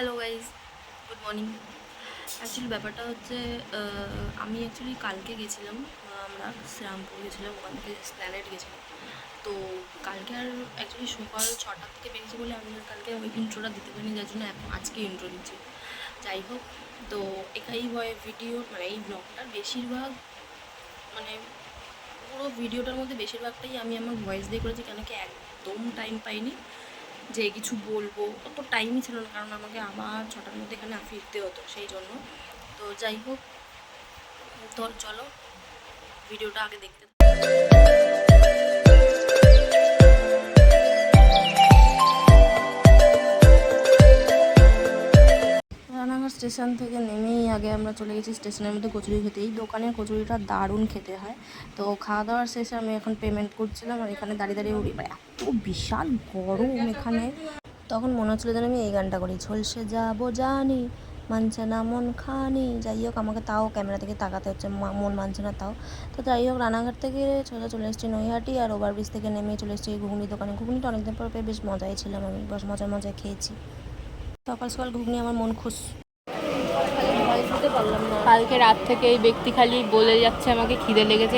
Hello guys, good morning. Actually ব্যাপারটা হচ্ছে আমি অ্যাকচুয়ালি কালকে গেছিলাম, আমরা শ্রীরামপুর গেছিলাম, ওখান থেকে এসপ্ল্যানেড গেছিলাম। তো কালকে আর অ্যাকচুয়ালি সকাল 6টার থেকে বেরিয়েছি বলে আমি আর কালকে ওই ইন্ট্রোটা দিতে পারিনি, যার জন্য এখন আজকে ইন্ট্রো দিচ্ছি। যাই হোক, তো একাই ভিডিও মানে এই ব্লগটার বেশিরভাগ মানে পুরো ভিডিওটার মধ্যে বেশিরভাগটাই আমি আমার ভয়েস দিয়ে করেছি, কেন কি একদম টাইম পাইনি যে কিছু বলবো, অত টাইমই ছিল না, কারণ আমাকে আবার 6টার মধ্যে এখানে ফিরতে হতো, সেই জন্য। তো যাই হোক, তো চলো ভিডিওটা আগে দেখতে। রানাঘাট স্টেশন থেকে নেমেই আগে আমরা চলে গেছি স্টেশনের মধ্যে কচুরি খেতে। এই দোকানের কচুরিটা দারুণ খেতে হয়। তো খাওয়া দাওয়ার শেষে আমি এখন পেমেন্ট করছিলাম, আর এখানে দাঁড়িয়ে দাঁড়িয়ে উড়ি, এত বিশাল গরম এখানে। তখন মনে হচ্ছিল যেন আমি এই গানটা করি, ঝলসে যাবো জানি, মানছে না মন খানি। যাই হোক, আমাকে তাও ক্যামেরা থেকে তাকাতে হচ্ছে, মন মানছে না তাও। তো যাই হোক, রানাঘাট থেকে সোজা চলে এসেছি নৈহাটি, আর ওভারব্রিজ থেকে নেমে চলে এসেছি ঘুগনি দোকানে। ঘুগনিটা অনেকদিন পর পেয়ে বেশ মজাই ছিলাম, আমি বেশ মজা খেয়েছি। সকাল সকাল ঘুগনি আমার মন খুশ। কালকে রাত থেকে এই ব্যক্তি খালি বলে যাচ্ছে আমাকে খিদে লেগেছে।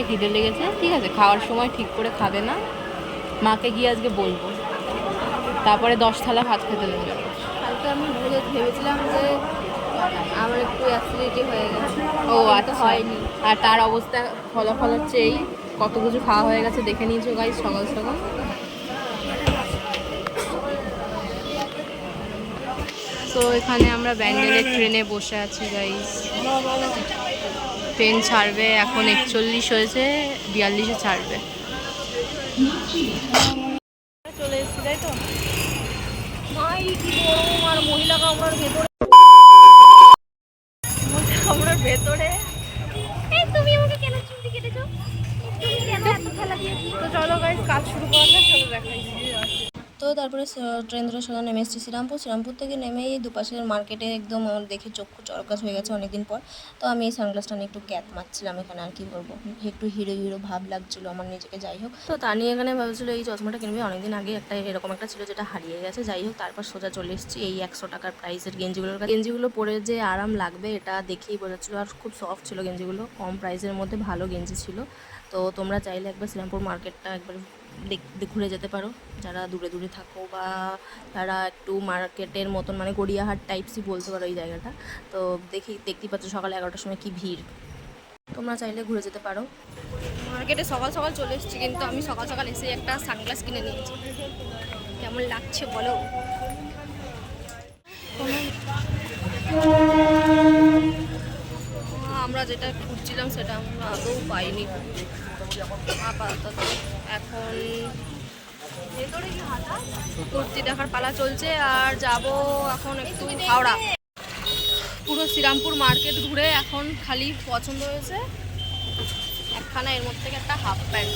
ঠিক আছে, খাওয়ার সময় ঠিক করে খাবে না, মাকে গিয়ে আজকে বলবো, তারপরে 10 থালা ভাত খেতে দেবে। কালকে আমি ভেবেছিলাম যে আমার একটু অ্যাসিডিটি হয়ে গেছে। ও আচ্ছা, হয়নি। আর তার অবস্থা ফলাফল হচ্ছে এই, কত কিছু খাওয়া হয়ে গেছে দেখে নিয়েছো গাইস সকাল সকাল। তো এখানে আমরা ব্যান্ডেলের ট্রেনে বসে আছি গাইস। ট্রেন ছাড়বে এখন, 41 হয়েছে, 42-এ ছাড়বে। চলে এসেছি, তাই তো? মাই কি গরম, আর মহিলা কামরার ভেতরে, কামরার ভেতরে। এই তুমি আমাকে কেন চুমটি কেটেছো? তুমি কেন এত খেলা দিয়েছো? তো চলো গাইস, কাজ শুরু করা যাক, চলো দেখাই। তো তারপরে ট্রেন ধরে সোজা নেমে এসেছি শ্রীরামপুর থেকে নেমেই দুপাশের মার্কেটে একদম আমার দেখে চক্ষু চরকাশ হয়ে গেছে অনেকদিন পর। তো আমি এই সানগ্লাসটা নিয়ে একটু ক্যাত মারছিলাম এখানে, আর কি করবো, একটু হিরো ভাব লাগছিলো আমার নিজেকে। যাই হোক, তো তা নিয়ে এখানে ভাবছিলো এই চশমাটা কিনবে, অনেকদিন আগে একটা এরকম একটা ছিল যেটা হারিয়ে গেছে। যাই হোক, তারপর সোজা চলে এসেছি এই 100 টাকার প্রাইসের গেঞ্জিগুলো পরে যে আরাম লাগবে এটা দেখেই বোঝাচ্ছিলো, আর খুব সফট ছিল গেঞ্জিগুলো, কম প্রাইসের মধ্যে ভালো গেঞ্জি ছিল। তো তোমরা চাইলে একবার শ্রীরামপুর মার্কেটটা একবার ঘুরে যেতে পারো, যারা দূরে দূরে থাকো, বা যারা একটু মার্কেটের মতন মানে গড়িয়াহাট টাইপসই বলতে পারো এই জায়গাটা। তো দেখতেই পাচ্ছ সকাল 11টার সময় কি ভিড়, তোমরা চাইলে ঘুরে যেতে পারো। মার্কেটে সকাল সকাল চলে এসেছি, কিন্তু আমি সকাল সকাল এসে একটা সানগ্লাস কিনে নিয়েছি। কেমন লাগছে বলো? আমরা যেটা খুঁজছিলাম সেটা আমরা আদৌ পাইনি আপাতত। এখন কুর্তি দেখার পালা চলছে, আর যাব এখন একটু হাওড়া। পুরো শ্রীরামপুর মার্কেট ঘুরে এখন খালি পছন্দ হয়েছে একখানা, এর মধ্যে থেকে একটা হাফ প্যান্ট,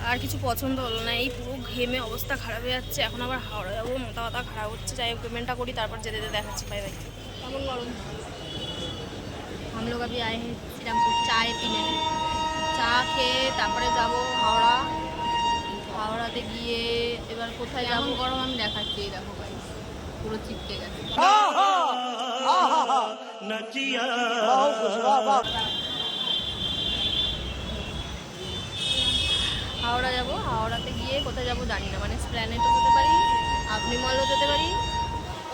আর কিছু পছন্দ হলো না। এই পুরো ঘেমে অবস্থা খারাপ হয়ে যাচ্ছে, এখন আবার হাওড়া যাবো, মাথা খারাপ হচ্ছে। যাই হোক, পেমেন্টটা করি, তারপর যেতে দেখাচ্ছি। Bye bye. কেমন গরম। हम लोग अभी आए हैं श्रीरामपुर चाय पीने, চা খেয়ে তারপরে যাব হাওড়া। হাওড়াতে গিয়ে এবার কোথায় যাবো, গরম আমি দেখাচ্ছি। এই দেখো ভাই, পুরো চিপকে গেছে। হাওড়া যাব, হাওড়াতে গিয়ে কোথায় যাব জানি না, মানে এসপ্ল্যানেডও যেতে পারি, আপনি মলও যেতে পারি,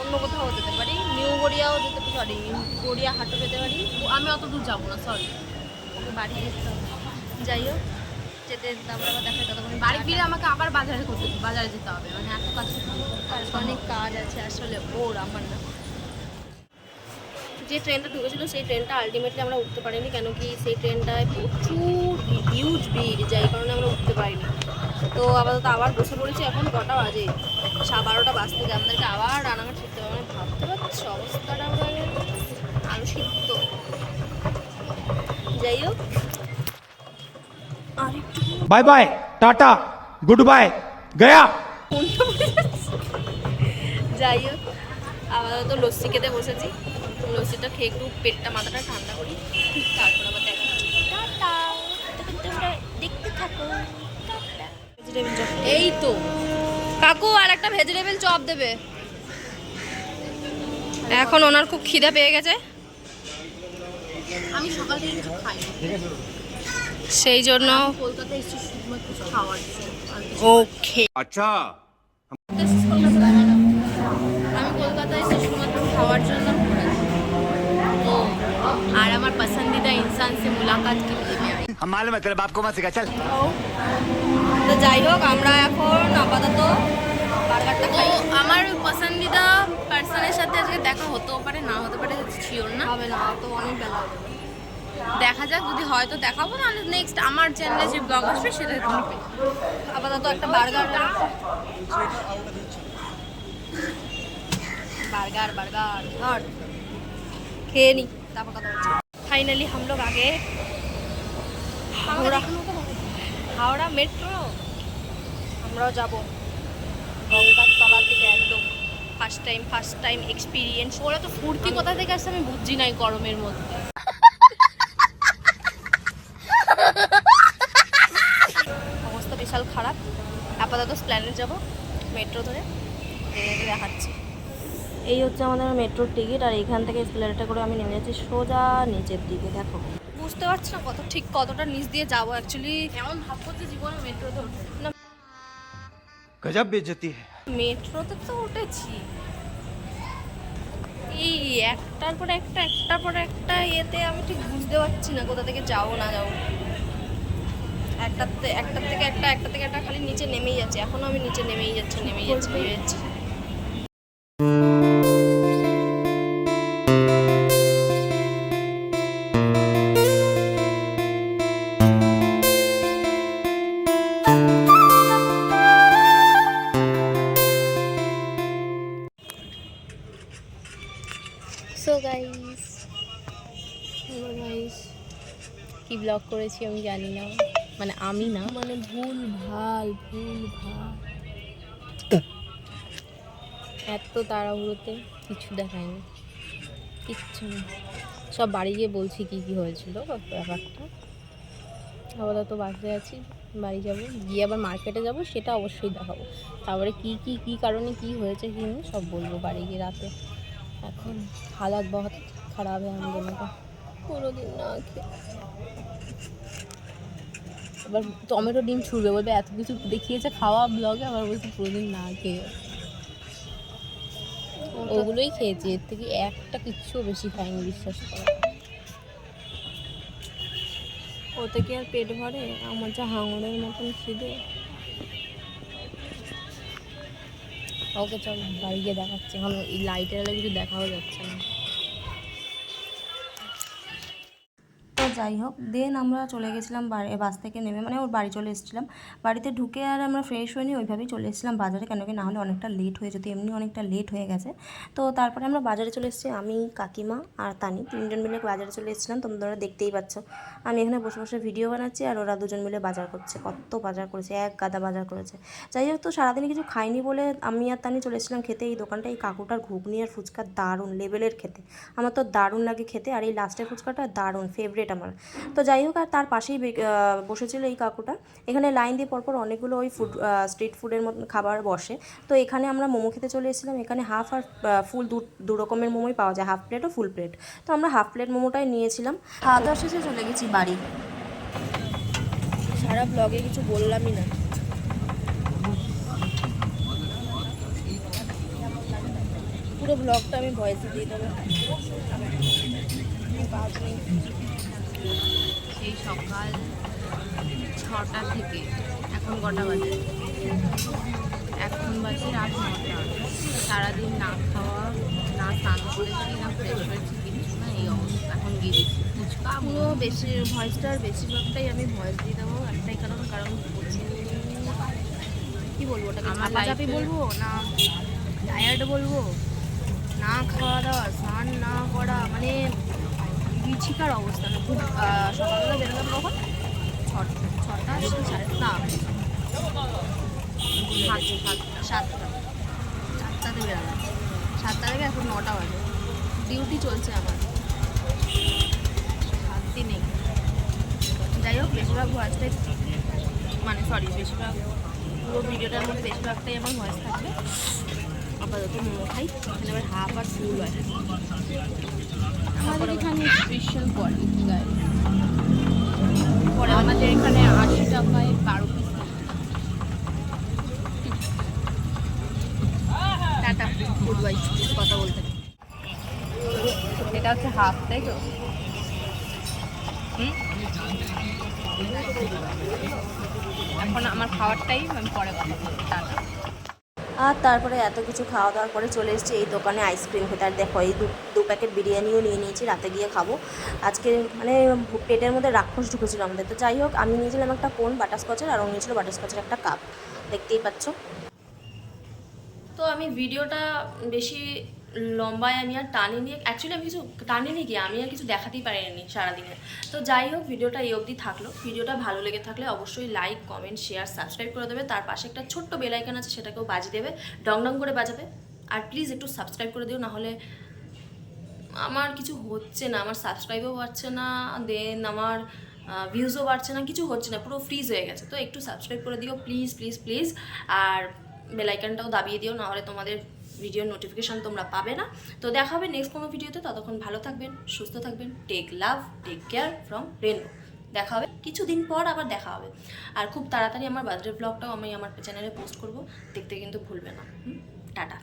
অন্য কোথাও যেতে পারি, নিউ গড়িয়াও যেতে পারি, গড়িয়াহাটও যেতে পারি। আমি অত দূর যাবো না, সরি, বাড়ি যেতে হবে। যাই হোক, যেতে তারপর আবার দেখা ততক্ষণ বাড়ি ফিরে আমাকে আবার বাজারে যেতে হবে, মানে এত কাজ অনেক কাজ আছে আসলে ওর আমার না। যে ট্রেনটা ঢুকেছিল সেই ট্রেনটা আলটিমেটলি আমরা উঠতে পারিনি, কেন কি সেই ট্রেনটায় প্রচুর হিউজ ভিড়, যাই কারণে আমরা উঠতে পারিনি। তো আপাতত আবার বসে পড়েছি। এখন কটা বাজে, 12:30 বাজতে যায়, আমাদেরকে আবার রানাঘাট ফিরতে হবে। মানে ভাবতে পারছি অবস্থাটা মানে আলু সিদ্ধ। যাই হোক, আর একটু bye bye tata goodbye गया। যাই হোক, আপাতত লস্যি খেতে বসেছি। লস্যিটা খেয়ে একটু পেটটা মাথাটা ঠান্ডা করি, তারপর আবার দেখা দেখতে থাকো। ভেজিটেবল চপ, এই তো কাকু আর একটা ভেজিটেবল চপ দেবে। এখন ওনার খুব খিদে পেয়ে গেছে, আমি সকাল থেকে কিছু খাইনি, সেই জন্য কলকাতায় এসেছি শুধুমাত্র খাওয়ার জন্য। ওকে अच्छा আমি কলকাতায় এসে শুধুমাত্র খাওয়ার জন্য তো আর আমার পছন্দিদা ইনসান সে মুলাকাত के लिए मैं आई। हम मालूम है तेरे बाप को मत सिखा चल। তো যাই হোক আমরা এখন আপাতত বার্গারটা তো খাই। আমার পছন্দিদা পার্সনের সাথে আজকে দেখা হতেও পারে, না হতে পারে, শিওর না। হবে না, তো অনেক বেলা হয়ে যাবে। দেখা যাক, যদি হয়তো দেখাবো, নাহলে নেক্সট আমার চ্যানেলে যে ব্লগ আসবে সেটা তুমি পেয়ে যাবে। আপাতত একটা বার্গার বার্গার বার্গার আর খেয়ে নি, তারপর কথা হচ্ছে। ফাইনালি हम लोग आ गए হাওড়া মেট্রো। আমরাও যাব গঙ্গার তলা থেকে একদম ফার্স্ট টাইম এক্সপিরিয়েন্স। ওরা তো ফুর্তি কোথা থেকে আসছে আমি বুঝছি না এই গরমের মধ্যে। অবস্থা বিশাল খারাপ। আপাতত স্প্ল্যানেড যাব মেট্রো ধরে, দেখাচ্ছি। এই হচ্ছে আমাদের মেট্রোর টিকিট, আর এখান থেকে স্প্ল্যানেডে করে আমি নেমে যাচ্ছি সোজা নিচের দিকে। দেখো বুঝতে পারছি না কতটা নিচ দিয়ে যাবো অ্যাকচুয়ালি। এমন ভাববো যে জীবনে মেট্রোতে উঠে না, गजब बेइज्जती है। মেট্রোতে তো উঠেছি, এই একটার পর একটা ইয়েতে আমি ঠিক বুঝতে পারছি না কোথা থেকে যাবো না যাবো। একটার থেকে একটা খালি নিচে নেমেই যাচ্ছে। এখনো আমি নিচে নেমেই যাচ্ছি। সো গাইস, কি ব্লগ করেছি আমি জানি না, মানে আমি না, মানে ভুল ভাল এত তাড়াহুড়োতে কিছু দেখায়নি, কিচ্ছু না। সব বাড়ি গিয়ে বলছি কি কি হয়েছিল ব্যাপারটা। আপাতত বাসে আছি, বাড়ি যাব, গিয়ে আবার মার্কেটে যাব, সেটা অবশ্যই দেখাবো। তারপরে কি কারণে কি হয়েছে কি নেই সব বলবো বাড়ি গিয়ে রাতে। এখন হালাত বহুত খারাপ है हम दोनों का। পুরো দিন না খেয়ে এবার টমেটো ডিম ছুড়বে, বলবে এত কিছু দেখিয়েছে খাওয়া ব্লগে, আবার বলছে পুরোদিন না খেয়ে। ওগুলোই খেয়েছি, এর থেকে একটা কিচ্ছু বেশি খাইনি, বিশ্বাস করো। ওতে কি আর পেট ভরে? আমার যা হাঙরের মতন খিদে। ওকে চল বাড়ি গিয়ে দেখাচ্ছি, এখন এই লাইটের আলো কিছু দেখাও যাচ্ছে না। তো যাই হোক, দেন আমরা চলে গেছিলাম বাস থেকে নেমে, মানে ওর বাড়ি চলে এসেছিলাম। বাড়িতে ঢুকে আর আমরা ফ্রেশ হয়নি, ওইভাবেই চলে এসেছিলাম বাজারে, কেন কি না হলে অনেকটা লেট হয়ে যেত, এমনি অনেকটা লেট হয়ে গেছে। তো তারপরে আমরা বাজারে চলে এসেছি, আমি কাকিমা আর তানি তিনজন মিলে বাজারে চলে এসেছিলাম। তোমরা দেখতেই পাচ্ছ আমি এখানে বসে বসে ভিডিও বানাচ্ছি, আর ওরা দুজন মিলে বাজার করছে। কত বাজার করেছে, এক গাদা বাজার করেছে। যাই হোক, তো সারাদিন কিছু খাইনি বলে আমি আর তানি চলে এসেছিলাম খেতে এই দোকানটা। এই কাকুটার ঘুগনি আর ফুচকা দারুণ লেভেলের খেতে, আমার তো দারুণ লাগে খেতে। আর এই লাস্টের ফুচকাটা দারুণ ফেভারিট আমার। তো যাই হোক, আর তার পাশেই বসেছিল এই কাকুটা। এখানে লাইন দিয়ে পরপর অনেকগুলো ওই স্ট্রিট ফুডের মতন খাবার বসে। তো এখানে আমরা মোমো খেতে চলে এসেছিলাম। এখানে হাফ আর ফুল দু রকমের মোমোই পাওয়া যায়, হাফ প্লেট ও ফুল প্লেট। তো আমরা হাফ প্লেট মোমোটাই নিয়েছিলাম। খাওয়া দাওয়া শেষে চলে গেছি বাড়ি। সারা ব্লগে কিছু বললামই না। পুরো ব্লগটা আমি ভয়েসে দিয়ে দেবো। সেই সকাল 6টা থেকে এখন কটা বাজে? এখন বাজে রাত 9টা। সারাদিন না খাওয়া, না স্নান করেছি, না ফ্রেশ হয়েছি, কিছু না, এই অবস্থা। এখন গিয়েছি ফুচকা পুরো বেশি ভয়েসটার বেশিরভাগটাই আমি ভয়েস দিয়ে দেবো, একটাই কারণ কী বলবো ওটাকে, আমার চাপাচাপি life-এ- বলবো না টায়ার্ড বলবো, না খাওয়া দাওয়া, স্নান না করা, মানে বিচিকার অবস্থা না। খুব সকালবেলা বেরোলাম কখন? ছটা না 7টাতে বেরোলাম। 7টা থেকে এখন 9টা বাজে। ডিউটি চলছে আমার, শান্তি নেই। যাই হোক, বেশিরভাগ ভয়েসটাই বেশিরভাগ পুরো ভিডিওটার মধ্যে বেশিরভাগটাই আমার ভয়েস থাকবে। আপাতত মোমো খাই, এখানে আবার হাফ আর ফুল হয়। আমাদের এখানে স্পেশাল পড়ে গায়ে, পরে আমাদের এখানে 80 টাকায় 12 পিস। টাটা, গুড বাই, কথা বলতে। এটা হচ্ছে হাফ, তাই তো? এখন আমার খাওয়ার টাইম, আমি পরে কথা বলবো। টাটা। আর তারপরে এত কিছু খাওয়া দাওয়ার পরে চলে এসেছি এই দোকানে আইসক্রিম খেতে। আর দেখো এই দু প্যাকেট বিরিয়ানিও নিয়ে নিয়েছি, রাতে গিয়ে খাবো। আজকে মানে পেটের মধ্যে রাক্ষস ঢুকেছিল আমাদের। তো যাই হোক, আমি নিয়েছিলাম একটা কোন বাটারস্কচের, আর ও নিয়েছিল বাটারস্কচের একটা কাপ, দেখতেই পাচ্ছ। তো আমি ভিডিওটা বেশি লম্বায় আমি আর টানিনি, অ্যাকচুয়ালি আমি কিছু টানিনি কি, আমি আর কিছু দেখাতেই পারিনি সারাদিনে। তো যাই হোক, ভিডিওটা এই অবধি থাকলো। ভিডিওটা ভালো লেগে থাকলে অবশ্যই লাইক, কমেন্ট, শেয়ার, সাবস্ক্রাইব করে দেবে। তার পাশে একটা ছোট্ট বেল আইকন আছে, সেটাকেও বাজিয়ে দেবে, ডং ডং করে বাজাবে। আর প্লিজ একটু সাবস্ক্রাইব করে দিও, নাহলে আমার কিছু হচ্ছে না, আমার সাবস্ক্রাইবও বাড়ছে না, দেন আমার ভিউজও বাড়ছে না, কিছু হচ্ছে না, পুরো ফ্রিজ হয়ে গেছে। তো একটু সাবস্ক্রাইব করে দিও প্লিজ প্লিজ প্লিজ। আর বেল আইকনটাও দাবিয়ে দিও, নাহলে তোমাদের ভিডিওর নোটিফিকেশান তোমরা পাবে না। তো দেখা হবে নেক্সট কোনো ভিডিওতে, ততক্ষণ ভালো থাকবেন, সুস্থ থাকবেন। Take love, take care from Rainbow. দেখা হবে কিছুদিন পর, আবার দেখা হবে। আর খুব তাড়াতাড়ি আমার বার্থডে ব্লগটাও আমি আমার চ্যানেলে পোস্ট করব, দেখতে কিন্তু ভুলবে না। টাটা।